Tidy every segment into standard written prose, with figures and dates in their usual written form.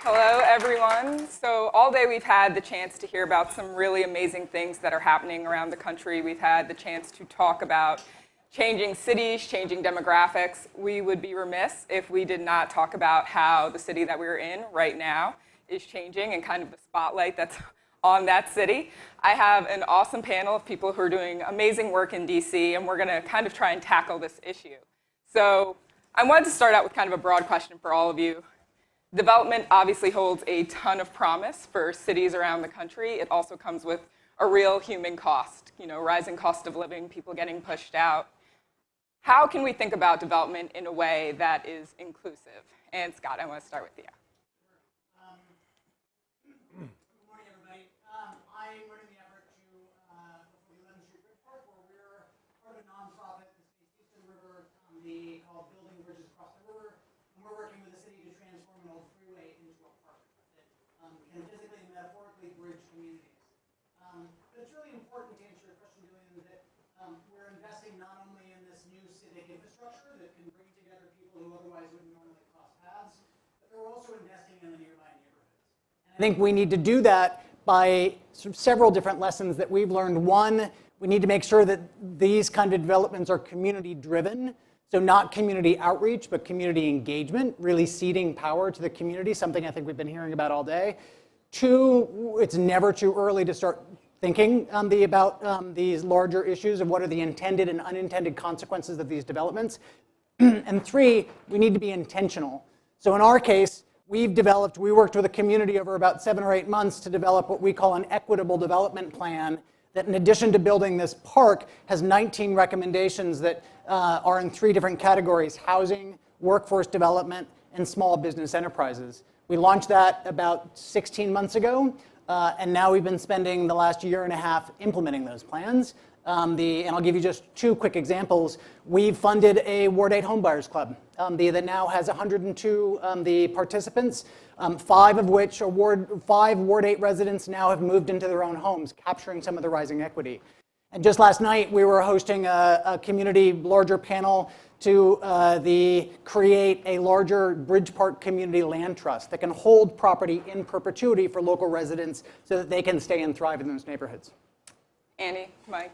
Hello, everyone. So all day we've had the chance to hear about some really amazing things that are happening around the country. We've had the chance to talk about changing cities, changing demographics. We would be remiss if we did not talk about how the city that we're in right now is changing and kind of the spotlight that's on that city. I have an awesome panel of people who are doing amazing work in DC, and we're going to kind of try and tackle this issue. So I wanted to start out with kind of a broad question for all of you. Development obviously holds a ton of promise for cities around the country. It also comes with a real human cost, rising cost of living, people getting pushed out. How can we think about development in a way that is inclusive? And Scott, I want to start with you. Good morning, everybody. I'm running the effort to the 11th Street Bridge Park, where we're part of a nonprofit that stays east of the river called Building Bridges Across the River. And we're working with the city to transform an old freeway into a park that can physically and metaphorically bridge communities. But it's really important to answer your question, Gillian, that we're investing not only in this new civic infrastructure that can bring together people who otherwise wouldn't normally cross paths, but we're also investing in the nearby neighborhoods. And I think we need to do that by several different lessons that we've learned. One, we need to make sure that these kind of developments are community driven. So not community outreach, but community engagement, really ceding power to the community, something I think we've been hearing about all day. Two, it's never too early to start thinking about these larger issues of what are the intended and unintended consequences of these developments. And three, we need to be intentional. So in our case, we worked with a community over about 7 or 8 months to develop what we call an equitable development plan that, in addition to building this park, has 19 recommendations that are in 3 different categories: housing, workforce development, and small business enterprises. We launched that about 16 months ago, and now we've been spending the last year and a half implementing those plans. And I'll give you just 2 quick examples. We've funded a Ward 8 Homebuyers Club that now has 102 participants, 5 of which are 5 Ward 8 residents now have moved into their own homes, capturing some of the rising equity. And just last night, we were hosting a community larger panel to create a larger Bridge Park Community Land Trust that can hold property in perpetuity for local residents so that they can stay and thrive in those neighborhoods. Annie, Mike?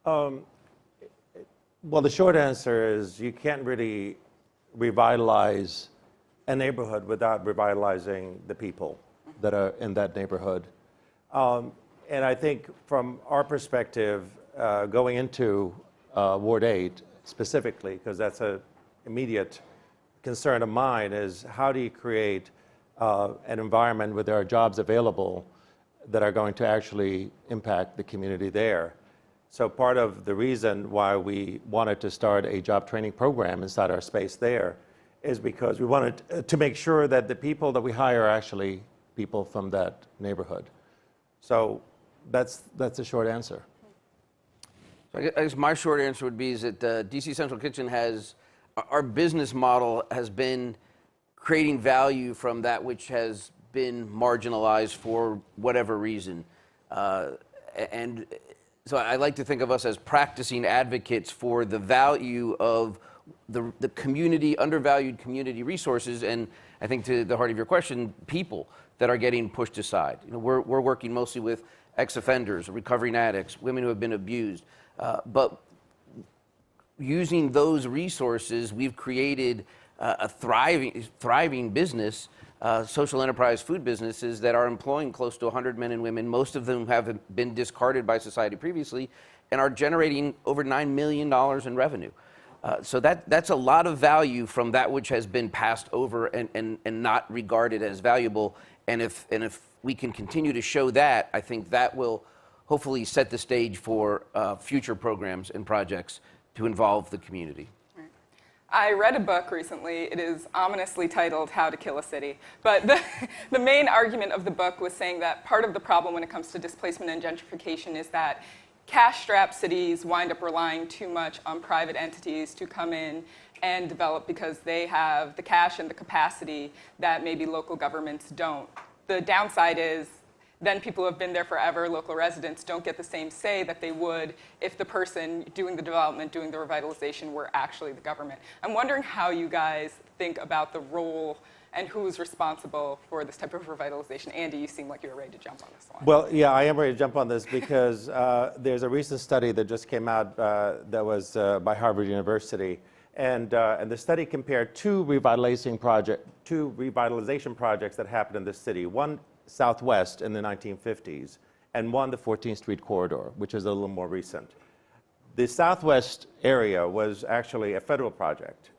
Well, the short answer is you can't really revitalize a neighborhood without revitalizing the people that are in that neighborhood. And I think from our perspective, going into Ward 8 specifically, because that's an immediate concern of mine, is how do you create an environment where there are jobs available that are going to actually impact the community there. So part of the reason why we wanted to start a job training program inside our space there is because we wanted to make sure that the people that we hire are actually people from that neighborhood. So that's the short answer. So I guess my short answer would be is that DC Central Kitchen our business model has been creating value from that which has been marginalized for whatever reason. And so I like to think of us as practicing advocates for the value of the community, undervalued community resources, and I think to the heart of your question, people that are getting pushed aside. We're working mostly with ex-offenders, recovering addicts, women who have been abused, but using those resources, we've created a thriving business, social enterprise food businesses that are employing close to 100 men and women. Most of them have been discarded by society previously and are generating over $9 million in revenue. So that's a lot of value from that which has been passed over and not regarded as valuable. And if we can continue to show that, I think that will hopefully set the stage for future programs and projects to involve the community. I read a book recently. It is ominously titled How to Kill a City. But the main argument of the book was saying that part of the problem when it comes to displacement and gentrification is that cash-strapped cities wind up relying too much on private entities to come in and develop because they have the cash and the capacity that maybe local governments don't. The downside is then people who have been there forever, local residents, don't get the same say that they would if the person doing the development, doing the revitalization were actually the government. I'm wondering how you guys think about the role and who's responsible for this type of revitalization. Andy, you seem like you were ready to jump on this one. Well, yeah, I am ready to jump on this because there's a recent study that just came out that was by Harvard University. And the study compared two revitalization projects that happened in this city. One Southwest in the 1950s, and one the 14th Street corridor, which is a little more recent. The Southwest area was actually a federal project.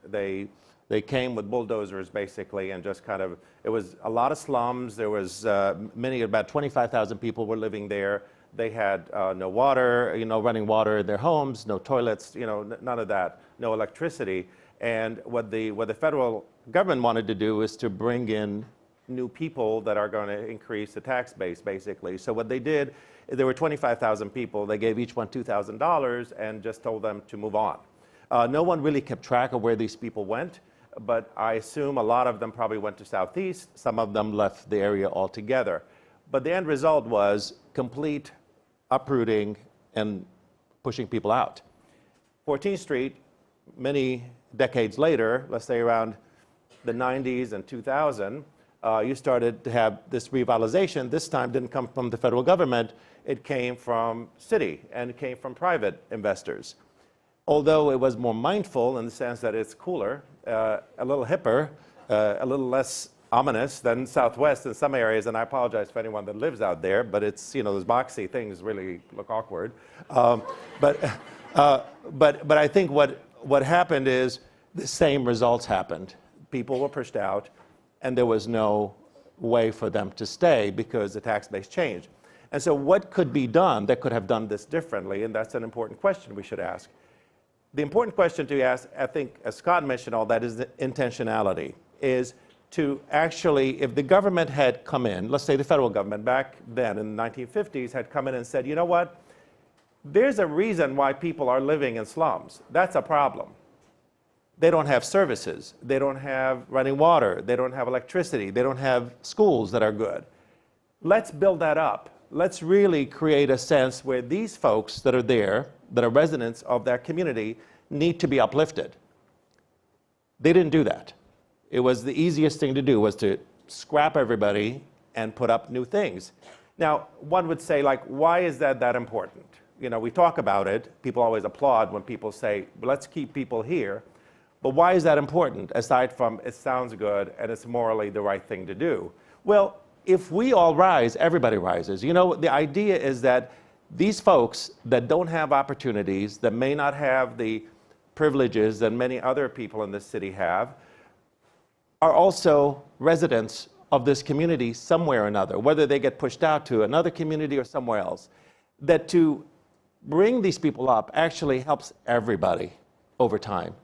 They came with bulldozers basically, and just kind of, it was a lot of slums. There was about 25,000 people were living there. They had no water, running water in their homes, no toilets, none of that, no electricity. And what the federal government wanted to do is to bring in new people that are going to increase the tax base, basically. So what they did, there were 25,000 people. They gave each one $2,000 and just told them to move on. No one really kept track of where these people went, but I assume a lot of them probably went to Southeast. Some of them left the area altogether. But the end result was complete uprooting and pushing people out. 14th Street, many decades later, let's say around the 90s and 2000, you started to have this revitalization. This time didn't come from the federal government. It came from city, and it came from private investors. Although it was more mindful in the sense that it's cooler, a little hipper, a little less ominous than Southwest in some areas, and I apologize for anyone that lives out there, but it's, those boxy things really look awkward. But I think what happened is the same results happened. People were pushed out, and there was no way for them to stay because the tax base changed. And so what could be done that could have done this differently? And that's an important question we should ask. The important question to ask, I think, as Scott mentioned all that, is the intentionality, is to actually, if the government had come in, let's say the federal government back then in the 1950s had come in and said, you know what, there's a reason why people are living in slums. That's a problem. They don't have services. They don't have running water. They don't have electricity. They don't have schools that are good. Let's build that up. Let's really create a sense where these folks that are there, that are residents of that community, need to be uplifted. They didn't do that. It was the easiest thing to do was to scrap everybody and put up new things. Now, one would say, like, why is that important? We talk about it. People always applaud when people say, let's keep people here. But why is that important, aside from it sounds good and it's morally the right thing to do? Well, if we all rise, everybody rises. The idea is that these folks that don't have opportunities, that may not have the privileges that many other people in this city have, are also residents of this community somewhere or another, whether they get pushed out to another community or somewhere else. That to bring these people up actually helps everybody over time.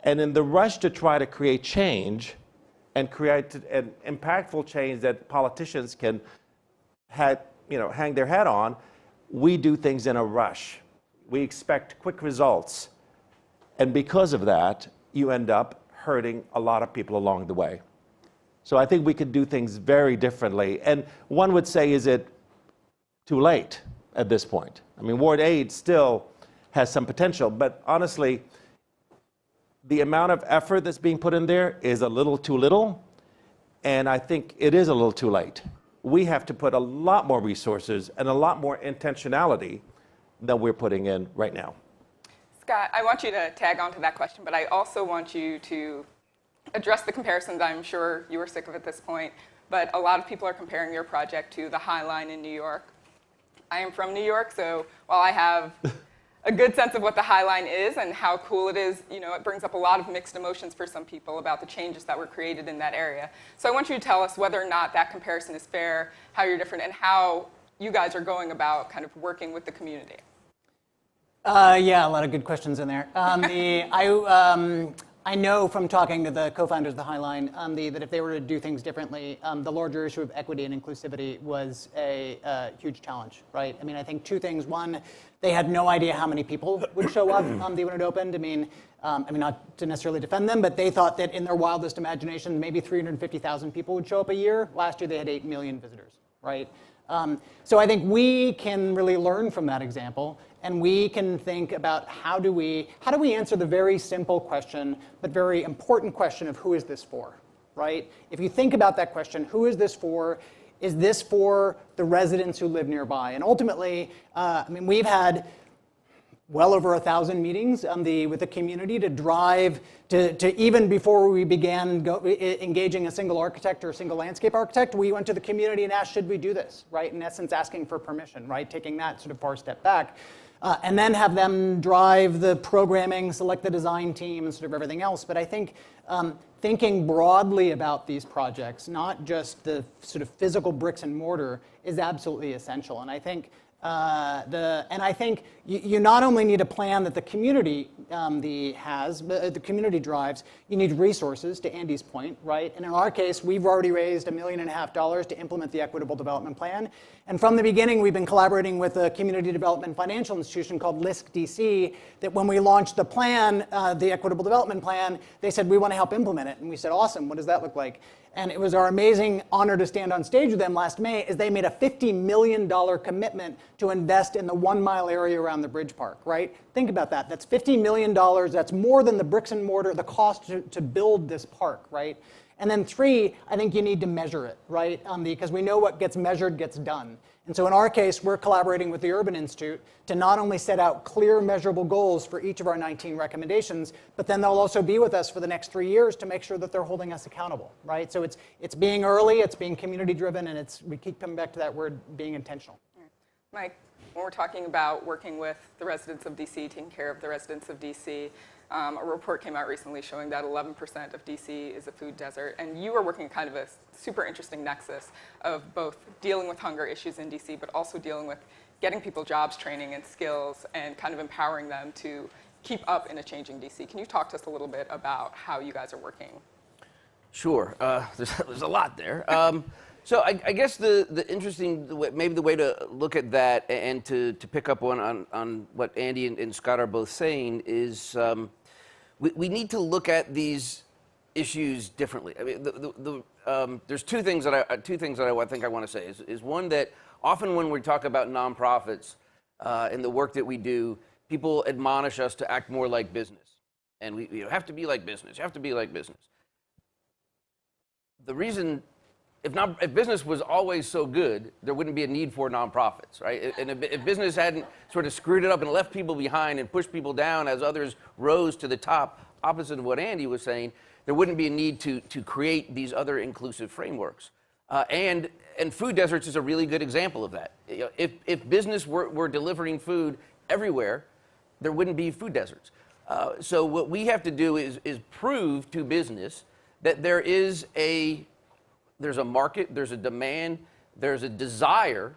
And in the rush to try to create change and create an impactful change that politicians can hang their hat on, we do things in a rush. We expect quick results. And because of that, you end up hurting a lot of people along the way. So I think we could do things very differently. And one would say, is it too late at this point? I mean, Ward 8 still has some potential, but honestly, the amount of effort that's being put in there is a little too little, and I think it is a little too late. We have to put a lot more resources and a lot more intentionality than we're putting in right now. Scott, I want you to tag on to that question, but I also want you to address the comparisons. I'm sure you are sick of at this point, but a lot of people are comparing your project to the High Line in New York. I am from New York, so while I have a good sense of what the High Line is and how cool it is, it brings up a lot of mixed emotions for some people about the changes that were created in that area. So I want you to tell us whether or not that comparison is fair, how you're different, and how you guys are going about kind of working with the community. Yeah, a lot of good questions in there. I know from talking to the co-founders of the High Line that if they were to do things differently, the larger issue of equity and inclusivity was a huge challenge, right? I mean, I think two things. One, they had no idea how many people would show up when it opened. I mean, not to necessarily defend them, but they thought that in their wildest imagination, maybe 350,000 people would show up a year. Last year, they had 8 million visitors, right? So I think we can really learn from that example, and we can think about how do we answer the very simple question, but very important question of who is this for, right? If you think about that question, who is this for? Is this for the residents who live nearby? And ultimately, I mean, we've had well over 1,000 meetings with the community to drive to even before we began engaging a single architect or a single landscape architect, we went to the community and asked, should we do this, right? In essence, asking for permission, right? Taking that sort of far step back. And then have them drive the programming, select the design team, and sort of everything else. But I think thinking broadly about these projects, not just the sort of physical bricks and mortar, is absolutely essential. And I think you not only need a plan that the community the community drives, you need resources, to Andy's point, right? And in our case, we've already raised $1.5 million to implement the Equitable Development Plan. And from the beginning, we've been collaborating with a community development financial institution called LISC DC, that when we launched the plan, the Equitable Development Plan, they said, we want to help implement it. And we said, awesome, what does that look like? And it was our amazing honor to stand on stage with them last May, as they made a $50 million commitment to invest in the 1 mile area around the bridge park, right? Think about that. That's $50 million. That's more than the bricks and mortar, the cost to build this park, right? And then 3, I think you need to measure it, right? Because we know what gets measured gets done. And so in our case, we're collaborating with the Urban Institute to not only set out clear, measurable goals for each of our 19 recommendations, but then they'll also be with us for the next 3 years to make sure that they're holding us accountable, right? So it's being early, it's being community-driven, and we keep coming back to that word, being intentional. Mike, when we're talking about working with the residents of DC, taking care of the residents of DC, a report came out recently showing that 11% of DC is a food desert, and you are working kind of a super interesting nexus of both dealing with hunger issues in DC, but also dealing with getting people jobs training and skills and kind of empowering them to keep up in a changing DC. Can you talk to us a little bit about how you guys are working? Sure. There's a lot there. So I guess the interesting, maybe the way to look at that and to pick up on what Andy and Scott are both saying is we need to look at these issues differently. I mean, there's two things that I think I want to say is one, that often when we talk about nonprofits and the work that we do, people admonish us to act more like business, and we have to be like business. You have to be like business. The reason, if business was always so good, there wouldn't be a need for nonprofits, right? And if business hadn't sort of screwed it up and left people behind and pushed people down as others rose to the top, opposite of what Andy was saying, there wouldn't be a need to create these other inclusive frameworks. And food deserts is a really good example of that. If business were delivering food everywhere, there wouldn't be food deserts. So what we have to do is prove to business that there's a market, there's a demand, there's a desire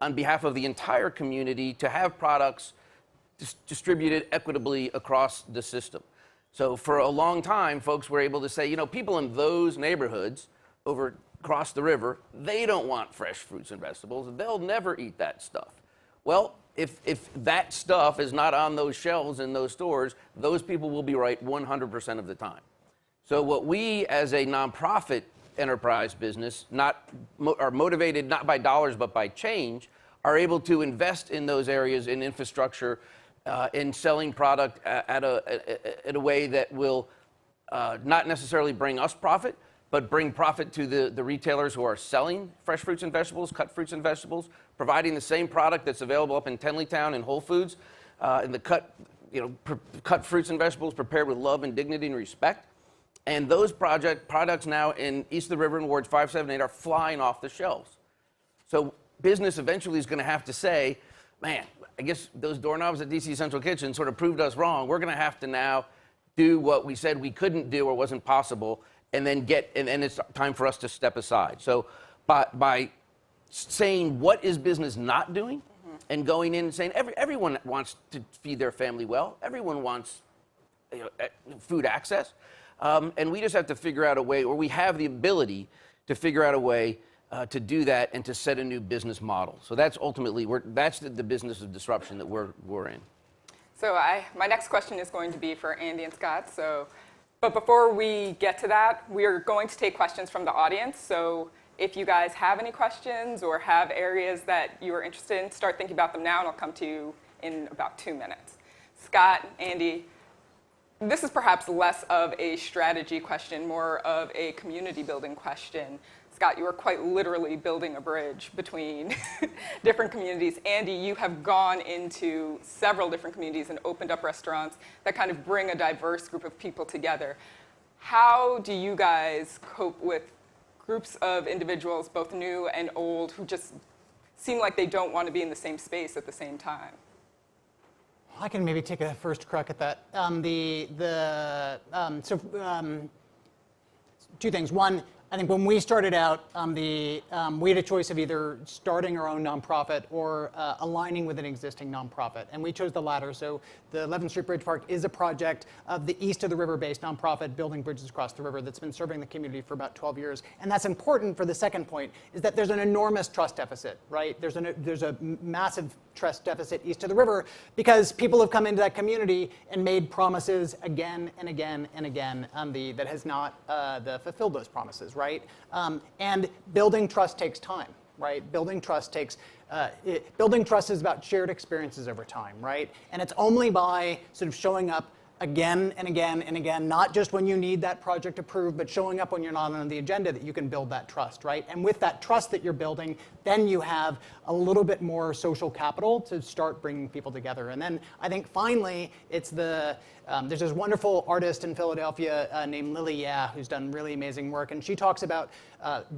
on behalf of the entire community to have products distributed equitably across the system. So for a long time, folks were able to say, people in those neighborhoods over across the river, they don't want fresh fruits and vegetables. They'll never eat that stuff. Well, if that stuff is not on those shelves in those stores, those people will be right 100% of the time. So what we as a nonprofit enterprise business are motivated not by dollars but by change, are able to invest in those areas in infrastructure, in selling product in a way that will not necessarily bring us profit, but bring profit to the retailers who are selling fresh fruits and vegetables, cut fruits and vegetables, providing the same product that's available up in Tenleytown and Whole Foods, and the cut fruits and vegetables prepared with love and dignity and respect. And those products now in East of the River and wards 5, 7, 8 are flying off the shelves. So business eventually is going to have to say, man, I guess those doorknobs at DC Central Kitchen sort of proved us wrong. We're going to have to now do what we said we couldn't do or wasn't possible, and then it's time for us to step aside. So by saying what is business not doing, and going in and saying everyone wants to feed their family well, everyone wants food access. And we just have to figure out a way, or we have the ability to figure out a way to do that and to set a new business model. So that's ultimately, that's the business of disruption that we're in. So my next question is going to be for Andy and Scott. But before we get to that, we are going to take questions from the audience. So If you guys have any questions or have areas that you are interested in, start thinking about them now, and I'll come to you in about 2 minutes. Scott, Andy, this is perhaps less of a strategy question, more of a community building question. Scott, you are quite literally building a bridge between different communities. Andy, you have gone into several different communities and opened up restaurants that kind of bring a diverse group of people together. How do you guys cope with groups of individuals, both new and old, who just seem like they don't want to be in the same space at the same time? I can maybe take a first crack at that. Two things. One, I think when we started out, we had a choice of either starting our own nonprofit or aligning with an existing nonprofit, and we chose the latter. So the 11th Street Bridge Park is a project of the East of the River-based nonprofit building bridges across the river that's been serving the community for about 12 years. And that's important for the second point, is that there's an enormous trust deficit, right? There's a massive trust deficit east of the river because people have come into that community and made promises again and again and again that has not fulfilled those promises, right? And building trust takes time, right? Building trust is about shared experiences over time, right? And it's only by sort of showing up again and again and again, not just when you need that project approved, but showing up when you're not on the agenda, that you can build that trust, right? And with that trust that you're building, then you have a little bit more social capital to start bringing people together. And then I think finally, it's there's this wonderful artist in Philadelphia named Lily Yeah, who's done really amazing work, and she talks about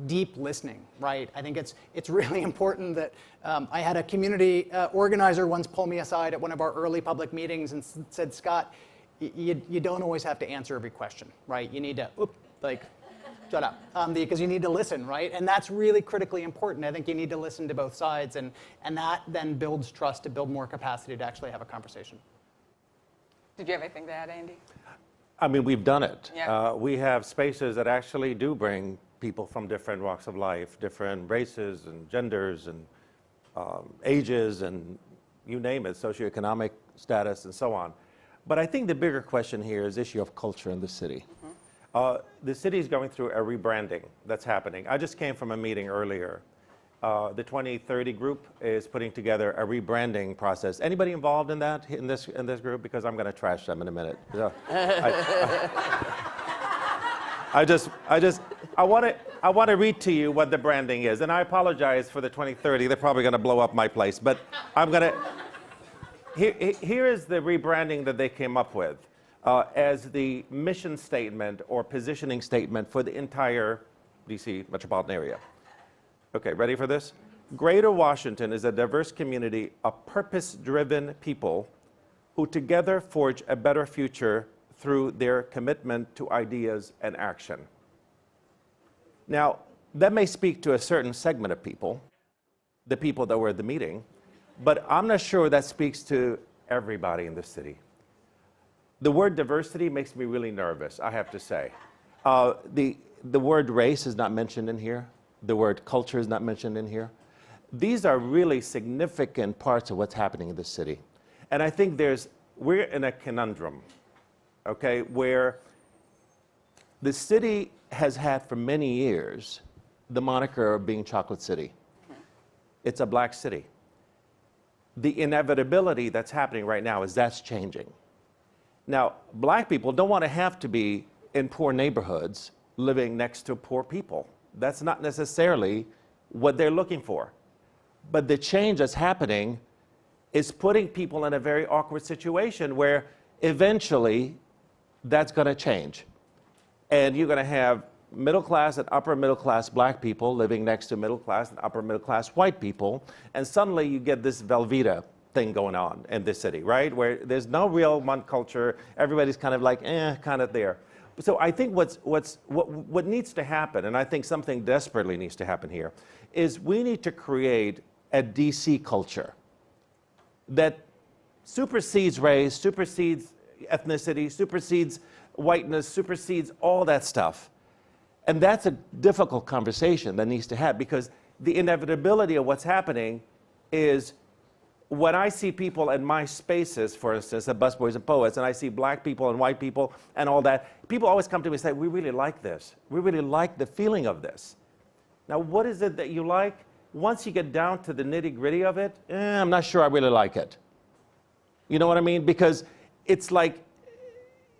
deep listening, right? I think it's really important that I had a community organizer once pull me aside at one of our early public meetings and said, Scott, you don't always have to answer every question, right? You need to, shut up, because you need to listen, right? And that's really critically important. I think you need to listen to both sides, and that then builds trust to build more capacity to actually have a conversation. Did you have anything to add, Andy? I mean, we've done it. Yeah. We have spaces that actually do bring people from different walks of life, different races and genders and ages and you name it, socioeconomic status and so on. But I think the bigger question here is the issue of culture in the city. Mm-hmm. The city is going through a rebranding that's happening. I just came from a meeting earlier. The 2030 group is putting together a rebranding process. Anybody involved in that, in this group? Because I'm going to trash them in a minute. I want to read to you what the branding is, and I apologize for the 2030. They're probably going to blow up my place, but I'm going to. Here is the rebranding that they came up with as the mission statement or positioning statement for the entire DC metropolitan area. Okay, ready for this? Greater Washington is a diverse community of purpose-driven people who together forge a better future through their commitment to ideas and action. Now, that may speak to a certain segment of people, the people that were at the meeting, but I'm not sure that speaks to everybody in the city. The word diversity makes me really nervous, I have to say. The word race is not mentioned in here. The word culture is not mentioned in here. These are really significant parts of what's happening in the city. And I think we're in a conundrum, okay, where the city has had for many years the moniker of being Chocolate City. It's a black city. The inevitability that's happening right now is that's changing. Now, black people don't want to have to be in poor neighborhoods living next to poor people. That's not necessarily what they're looking for. But the change that's happening is putting people in a very awkward situation where eventually that's going to change. And you're going to have middle class and upper middle class black people living next to middle class and upper middle class white people. And suddenly you get this Velveeta thing going on in this city, right? Where there's no real culture. Everybody's kind of like, kind of there. So I think what needs to happen, and I think something desperately needs to happen here, is we need to create a DC culture that supersedes race, supersedes ethnicity, supersedes whiteness, supersedes all that stuff. And that's a difficult conversation that needs to happen, because the inevitability of what's happening is when I see people in my spaces, for instance, at Busboys and Poets, and I see black people and white people and all that, people always come to me and say, we really like this. We really like the feeling of this. Now, what is it that you like? Once you get down to the nitty-gritty of it, I'm not sure I really like it. You know what I mean? Because it's like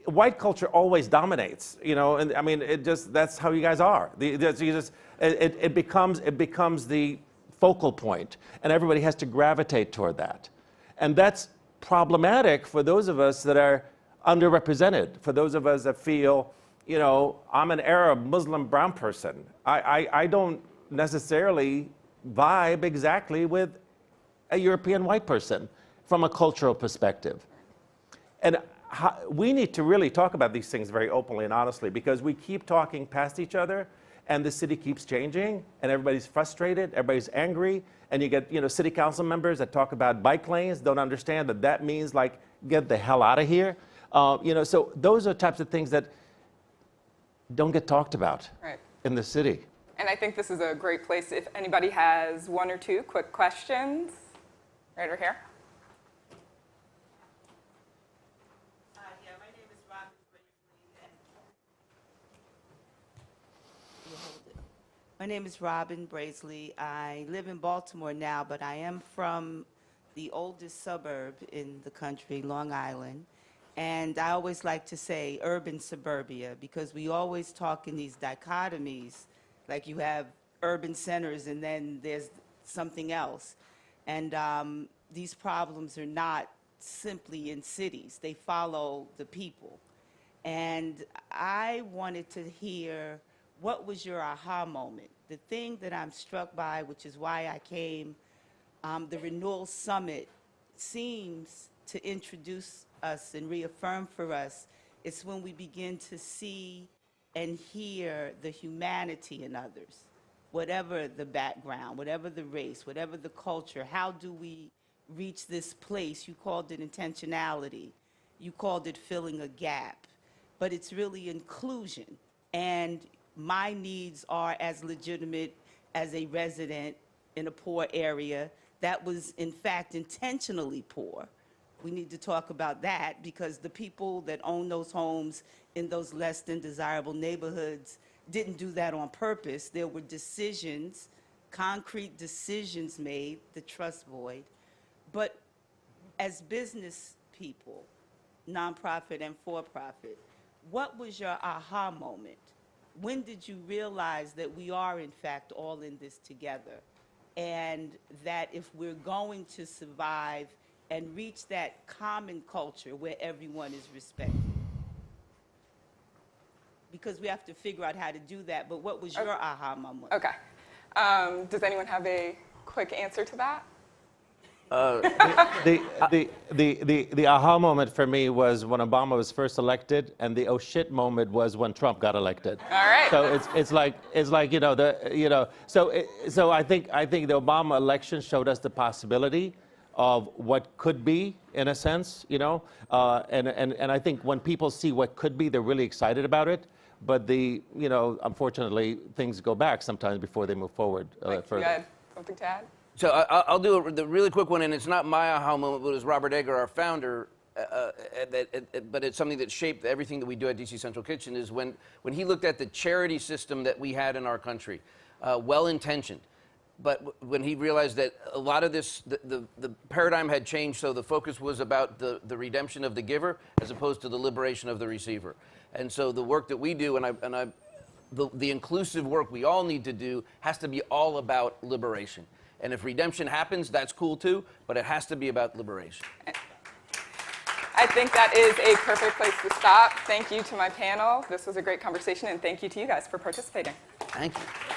white culture always dominates, you know, and I mean, that's how you guys are. It becomes the focal point, and everybody has to gravitate toward that. And that's problematic for those of us that are underrepresented, for those of us that feel, you know, I'm an Arab, Muslim, brown person. I don't necessarily vibe exactly with a European white person from a cultural perspective. And we need to really talk about these things very openly and honestly, because we keep talking past each other, and the city keeps changing, and everybody's frustrated, everybody's angry, and you get, you know, city council members that talk about bike lanes, don't understand that that means like get the hell out of here. You know, so those are types of things that don't get talked about in the city. And I think this is a great place if anybody has one or two quick questions. Right over here. Yeah, my name is Robin Braisley. My name is Robin Braisley. I live in Baltimore now, but I am from the oldest suburb in the country, Long Island. And I always like to say urban suburbia, because we always talk in these dichotomies, like you have urban centers and then there's something else. And these problems are not simply in cities. They follow the people. And I wanted to hear, what was your aha moment? The thing that I'm struck by, which is why I came, the Renewal Summit seems to introduce us and reaffirm for us, it's when we begin to see and hear the humanity in others, whatever the background, whatever the race, whatever the culture. How do we reach this place? You called it intentionality. You called it filling a gap. But it's really inclusion. And my needs are as legitimate as a resident in a poor area that was, in fact, intentionally poor. We need to talk about that, because the people that own those homes in those less than desirable neighborhoods didn't do that on purpose. There were decisions, concrete decisions made, the trust void. But as business people, nonprofit and for-profit, what was your aha moment? When did you realize that we are, in fact, all in this together? And that if we're going to survive and reach that common culture where everyone is respected, because we have to figure out how to do that. But what was your aha moment? Okay. Does anyone have a quick answer to that? The aha moment for me was when Obama was first elected, and the oh shit moment was when Trump got elected. All right. So it's like you know so I think the Obama election showed us the possibility of what could be, in a sense, you know, and I think when people see what could be, they're really excited about it. But unfortunately, things go back sometimes before they move forward further. You had something to add? So I'll do the really quick one, and it's not my aha moment, but it was Robert Egger, our founder, but it's something that shaped everything that we do at DC Central Kitchen, is when he looked at the charity system that we had in our country, well-intentioned, but when he realized that a lot of this, the paradigm had changed, so the focus was about the redemption of the giver as opposed to the liberation of the receiver. And so the work that we do, the inclusive work we all need to do has to be all about liberation. And if redemption happens, that's cool too, but it has to be about liberation. I think that is a perfect place to stop. Thank you to my panel. This was a great conversation, and thank you to you guys for participating. Thank you.